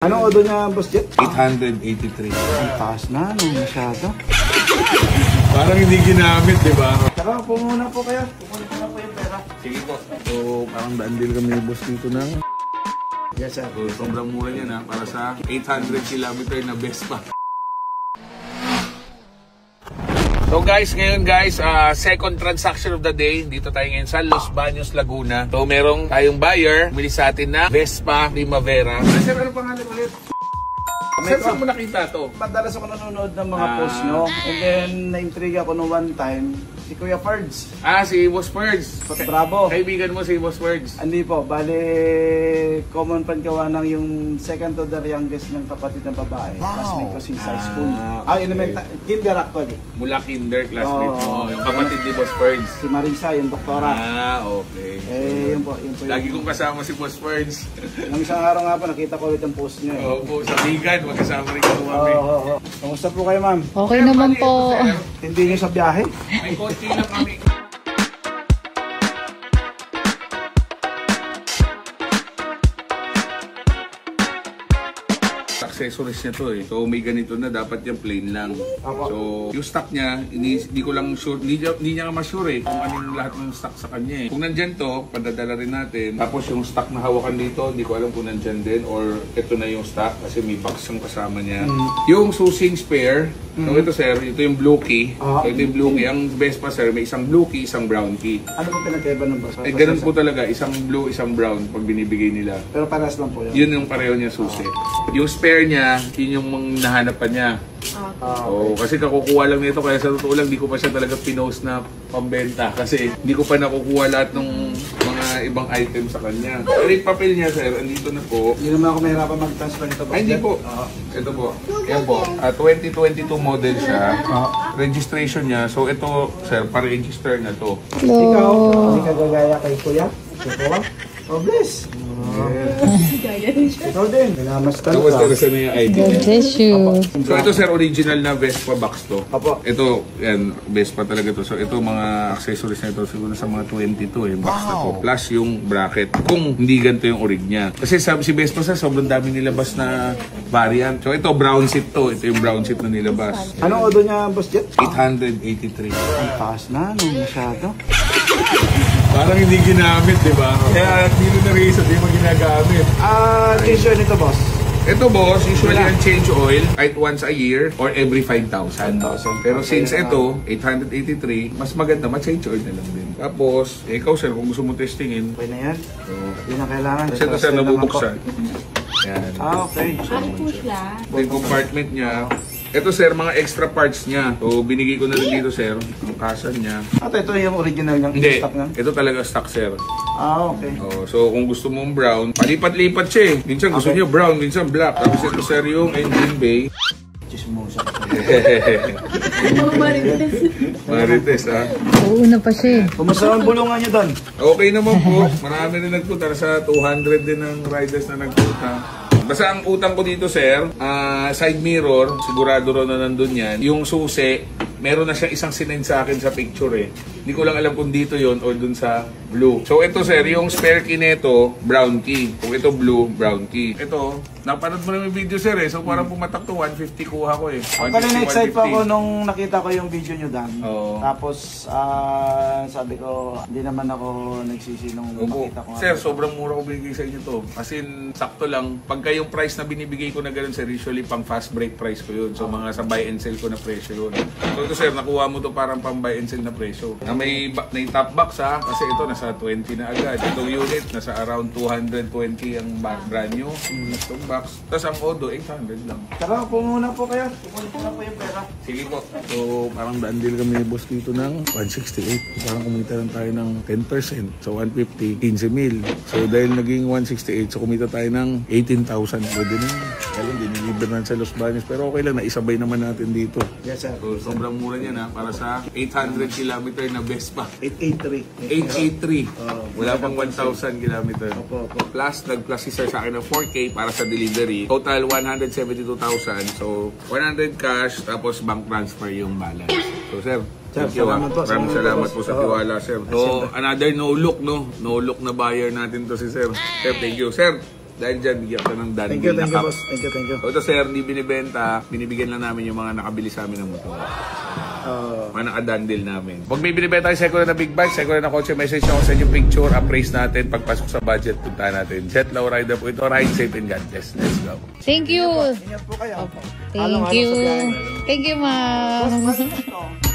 Anong odo niya, Boss Jet? 883. Ang taas na, no? Masyado. Parang hindi ginamit, di ba? Tara, pumuna po kayo. Pumuna po na po yung pera. Sige po. So, parang daan-deal kami ni Boss dito ng... Yes, sir. So, sobrang mura niya na para sa 800 kilometer na Vespa. So guys, ngayon guys, second transaction of the day. Dito tayo ngayon sa Los Baños, Laguna. So merong tayong buyer, bili sa atin na Vespa Primavera. Sir, ano pangalan ulit? Sir, saan mo nakita to? Madalas ako nanonood ng mga post nyo. And then, na-intriga ako no one time. Si Kuya Ferds. Si Boss Ferds. Bravo. Kaibigan mo si Boss Ferds. Hindi po. Bale, common friend kawa ng yung second to the youngest ng kapatid ng babae. Classmate ko si high school. Kinder actually. Mula kinder, classmate mo. Yung kapatid ni Boss Ferds. Si Marisa, yung doktora. Okay. Yun po. Lagi kong kasama si Boss Ferds. Nang isang araw nga po, nakita ko ulit ang post nyo. Opo, sa Bigan. Magkasama rin kami. Kamusta po kayo, ma'am? Okay naman po. Hindi nyo sa biyahe? May konti lang kami. Accessories niya to eh. So may ganito na, dapat yung plain lang. So yung stock niya, hindi ko lang sure, hindi niya nga ma-sure eh kung ano yung lahat ng stock sa kanya eh. Kung nandyan to, padadala rin natin. Tapos yung stock na hawakan dito, hindi ko alam kung nandyan din or ito na yung stock kasi may box yung kasama niya. Yung susing spare, so ito sir, ito yung blue key. So ito yung blue key. Ang Vespa sir, may isang blue key, isang brown key. Ano po pinagkaiba ng boss? Ganun po talaga, isang blue, isang brown pag binibigay nila. Pero parehas lang po yun? Yun yung pareho niya susi. Yung spare niya, yun yung nahanapan niya. Kasi kakukuha lang nito, kaya sa totoo lang, di ko pa siya talaga pinost na pambenta. Kasi di ko pa nakukuha lahat ng mga ibang item sa kanya. Pero yung papel niya, sir, andito na po. Hindi naman ako mahirapan mag-transfer nito. Ay, hindi po. Ito po. Yan po. 2022 model siya. Registration niya. So ito, sir, pa-register na to. Ikaw, hindi ka gagaya kay Kuya? Ito? Oh, bless. Ikaw din. Minamastan ka. Tapos na yung ID. God bless you. So ito sir, original na Vespa box to. Apo. Ito, yan, Vespa talaga to. So ito mga accessories na ito, siguro sa mga 22 box na to. Plus yung bracket. Kung hindi ganito yung orig niya. Kasi sabi si Vespa sir, sobrang dami nilabas na variant. So ito, brown seat to. Ito yung brown seat na nilabas. Anong odo niya, Boss Jet? 883. Ang taas na, no? Masyado. Parang hindi ginamit, di ba? Kaya hindi na rin hindi mo ginagamit. Change oil nito, boss? Ito boss, usually ang change oil kahit once a year or every 5,000. Pero since ito, 883, mas maganda, ma-change oil na lang din. Tapos, ikaw sir, kung gusto mo testingin. Okay na yan? Hindi na kailangan. Kasi ito sir, nabubuksan. Yan. Okay. Ano po siya? Yung compartment niya. Ito sir, mga extra parts niya. So, binigay ko na rin dito sir. Ang kasan niya. Ito yung original niyang stock niya? Ito talaga stock sir. Okay. So, kung gusto mong brown, palipat-lipat siya eh. Minsan gusto niyo brown, minsan black. Tapos ito sir yung engine bay. Chismosa. Marites ha. Uuna pa siya eh. Kumusta ang bulungan niyo doon? Okay naman po. Marami rin nagpunta. Sa 200 din ng riders na nagpunta. Basta ang utang ko dito sir, side mirror, sigurado rin na nandun yan. Yung susi, meron na siya isang sinend sa akin sa picture eh. Hindi ko lang alam kung dito yon o dun sa blue. So ito sir, yung spare key nito, brown key. Kung ito blue, brown key. Ito, napanood mo naman yung video sir eh. So parang pumatak to, 150 kuha ko eh. Actually, na-excite pa ako nung nakita ko yung video nyo, Dan. Tapos, sabi ko, hindi naman ako nagsisi nung makita ko. Sir, sobrang mura ko binigay sa inyo to. As in, sakto lang. Pagka yung price na binibigay ko na gano'n sir, usually pang fast break price ko yun. So mga sa buy and sell ko na presyo yun. So ito sir, nakuha mo to parang pang buy and sell na presyo. Na may top box ha, kasi ito nasa 20 na agad. Itong unit, nasa around 220 ang brand new. Itong box. Tapos ang Odo, 800 lang. Tara, pumuna po kayo. Pumuna po na po yung pera. Sige po. So parang daan-deal kami ni boss dito ng 168. Parang kumita lang tayo ng 10%. So 150, 15 mil. So dahil naging 168, so kumita tayo ng 18,000. Pwede na yun. Kaya lang, diniliber na sa Los Baños. Pero okay lang, naisabay naman natin dito. Yes, sir. So sobrang mura niya na para sa 800 kilometer na Vespa. 883. 883. Wala pang 1,000 kilometer. Plus, nag-plus si sir sa akin ng 4K para sa delivery. Total 172,000. So 100 cash, tapos bank transfer yung balance. So sir, thank you. Maraming salamat po sa tiwala, sir. So, another no look na buyer natin to si sir. Sir, thank you. Sir, Dahil dyan, bigyan ka ng dandil Thank you, na cup. boss. Thank you. Ito sir, hindi binibenta, binibigyan lang namin yung mga nakabili sa amin ng motor. Mga nakadandil namin. Pag may binibenta kayo second na big bike, second na kotse, message nyo ako sa inyong picture, appraise natin, pagpasok sa budget, punta natin. Jet Low Rider po ito, ride safe and God bless. Let's go. Thank you. Ingat po kayo. Thank you. Thank you, ma'am.